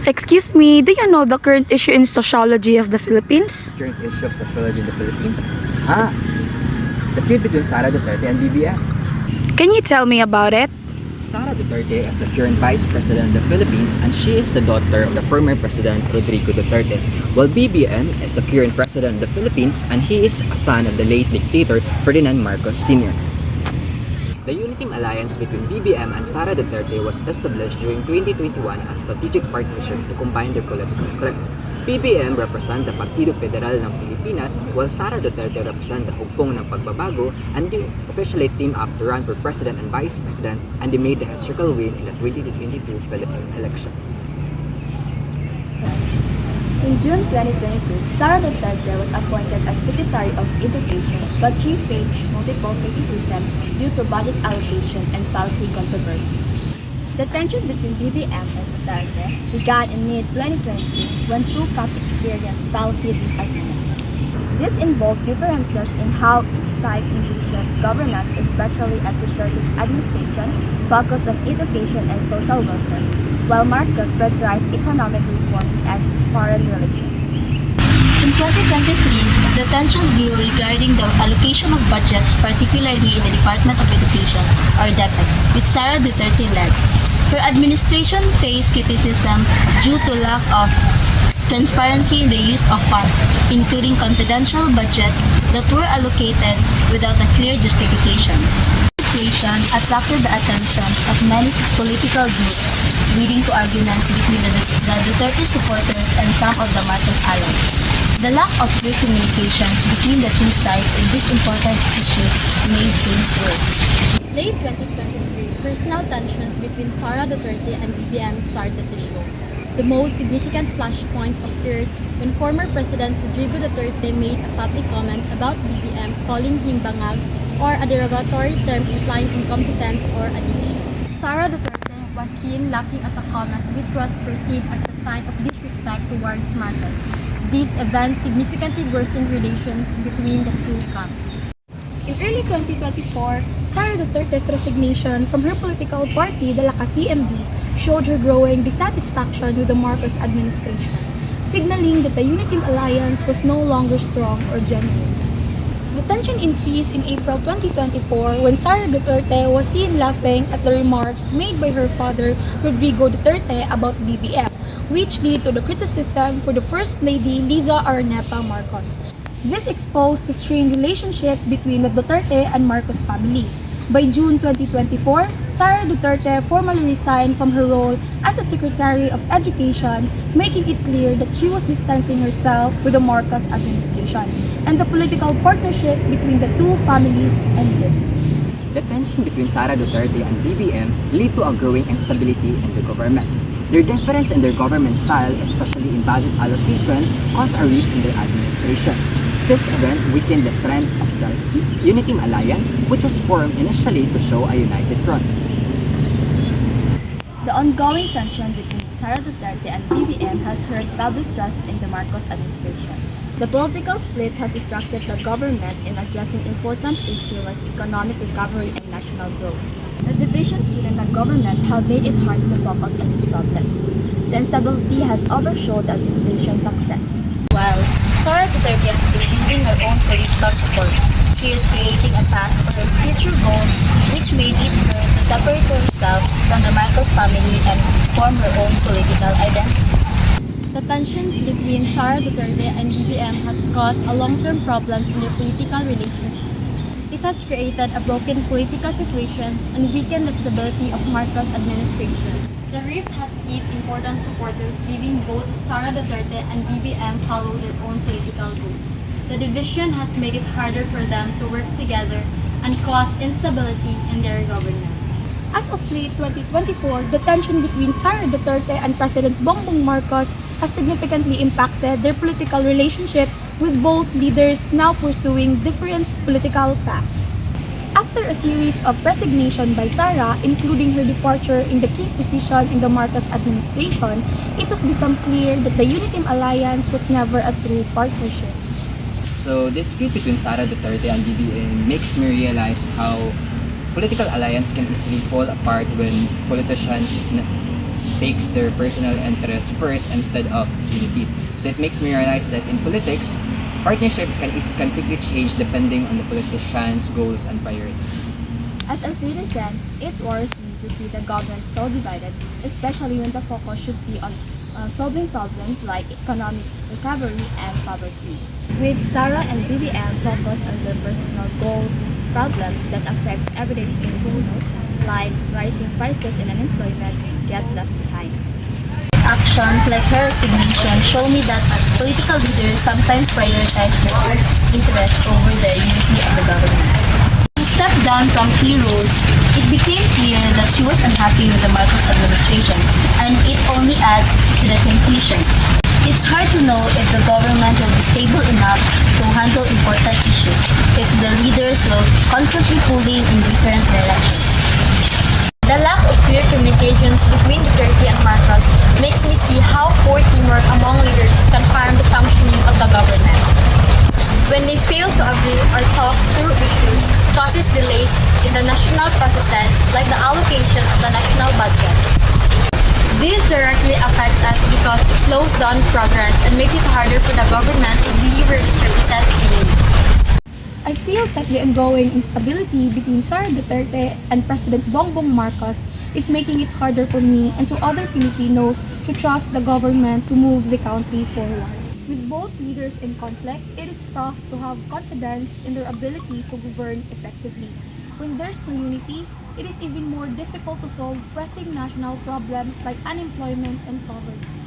Excuse me, do you know the current issue in sociology of the Philippines? Current issue of sociology in the Philippines? The feud between Sara Duterte and BBM. Can you tell me about it? Sara Duterte is the current Vice President of the Philippines and she is the daughter of the former President Rodrigo Duterte, while BBM is the current President of the Philippines and he is a son of the late dictator Ferdinand Marcos Sr. The Uniteam Alliance between BBM and Sara Duterte was established during 2021 as a strategic partnership to combine their political strength. BBM represent the Partido Federal ng Pilipinas while Sara Duterte represent the Hugpong ng Pagbabago, and they officially teamed up to run for President and Vice President, and they made the historical win in the 2022 Philippine election. In June 2022, Sara Duterte was appointed as Secretary of Education, but she faced multiple criticism due to budget allocation and policy controversy. The tension between BBM and Duterte began in mid-2022 when two camps experienced policy disagreements. This involved differences in how each side envisioned governance, especially as Duterte's administration focused on education and social welfare, while Marcos prioritized economic reforms and foreign relations. In 2023, the tensions grew regarding the allocation of budgets, particularly in the Department of Education, or DepEd, which Sara Duterte led. Her administration faced criticism due to lack of transparency in the use of funds, including confidential budgets that were allocated without a clear justification. The situation attracted the attention of many political groups, leading to arguments between the Duterte supporters and some of the Marcos allies. The lack of clear communications between the two sides in these important issues made things worse. Late 2023, personal tensions between Sara Duterte and BBM started to show. The most significant flashpoint occurred when former President Rodrigo Duterte made a public comment about BBM, calling him bangag, or a derogatory term implying incompetence or addiction. Sara Duterte was seen laughing at the comment, which was perceived as a sign of disrespect towards Marcos. These events significantly worsened relations between the two camps. In early 2024, Sara Duterte's resignation from her political party, the Lakas CMD, showed her growing dissatisfaction with the Marcos administration, signaling that the Uniteam Alliance was no longer strong or genuine. The tension increased in April 2024 when Sara Duterte was seen laughing at the remarks made by her father, Rodrigo Duterte, about BBM, which led to the criticism for the First Lady Liza Araneta Marcos. This exposed the strained relationship between the Duterte and Marcos family. By June 2024, Sara Duterte formally resigned from her role as the Secretary of Education, making it clear that she was distancing herself with the Marcos administration and the political partnership between the two families ended. The tension between Sara Duterte and BBM led to a growing instability in the government. Their difference in their government style, especially in budget allocation, caused a rift in their administration. This event weakened the strength of the Uniteam Alliance, which was formed initially to show a united front. The ongoing tension between Sara Duterte and BBM has hurt public trust in the Marcos administration. The political split has distracted the government in addressing important issues like economic recovery and national growth. The divisions within the government have made it hard to focus on these problems. The instability has overshadowed the administration's success. While Sara Duterte has been building her own political support, she is creating a path for her future goals, which may lead her to separate herself from the Marcos family and form her own political identity. The tensions between Sara Duterte and BBM has caused a long-term problems in their political relationship. It has created a broken political situation and weakened the stability of Marcos' administration. The rift has split important supporters, leaving both Sara Duterte and BBM follow their own political goals. The division has made it harder for them to work together and cause instability in their government. As of late 2024, the tension between Sara Duterte and President Bongbong Marcos has significantly impacted their political relationship, with both leaders now pursuing different political paths. After a series of resignation by Sara, including her departure in the key position in the Marcos administration, it has become clear that the Uniteam Alliance was never a true partnership. So this feud between Sara Duterte and BBM makes me realize how political alliance can easily fall apart when politicians takes their personal interests first instead of unity. So it makes me realize that in politics, partnership can quickly change depending on the politician's goals and priorities. As a citizen, it worries me to see the government so divided, especially when the focus should be on solving problems like economic recovery and poverty. With Sarah and BBM focused on their personal goals, problems that affect everyday stakeholders like rising prices and unemployment get left behind. Actions like her resignation show me that political leaders sometimes prioritize their own interests over the unity of the government. To step down from key roles, it became clear that she was unhappy with the Marcos administration, and it only adds to the confusion. It's hard to know if the government will be stable enough to handle important issues if the leaders will constantly pulling in different directions. The lack of clear communications between Duterte and Marcos makes me see how poor teamwork among leaders can harm the functioning of the government. When they fail to agree or talk through issues, it causes delays in the national processes like the allocation of the national budget. This directly affects us because it slows down progress and makes it harder for the government to deliver the services we need. I feel that the ongoing instability between Sara Duterte and President Bongbong Marcos is making it harder for me and to other Filipinos to trust the government to move the country forward. With both leaders in conflict, it is tough to have confidence in their ability to govern effectively. When there's no unity, it is even more difficult to solve pressing national problems like unemployment and poverty.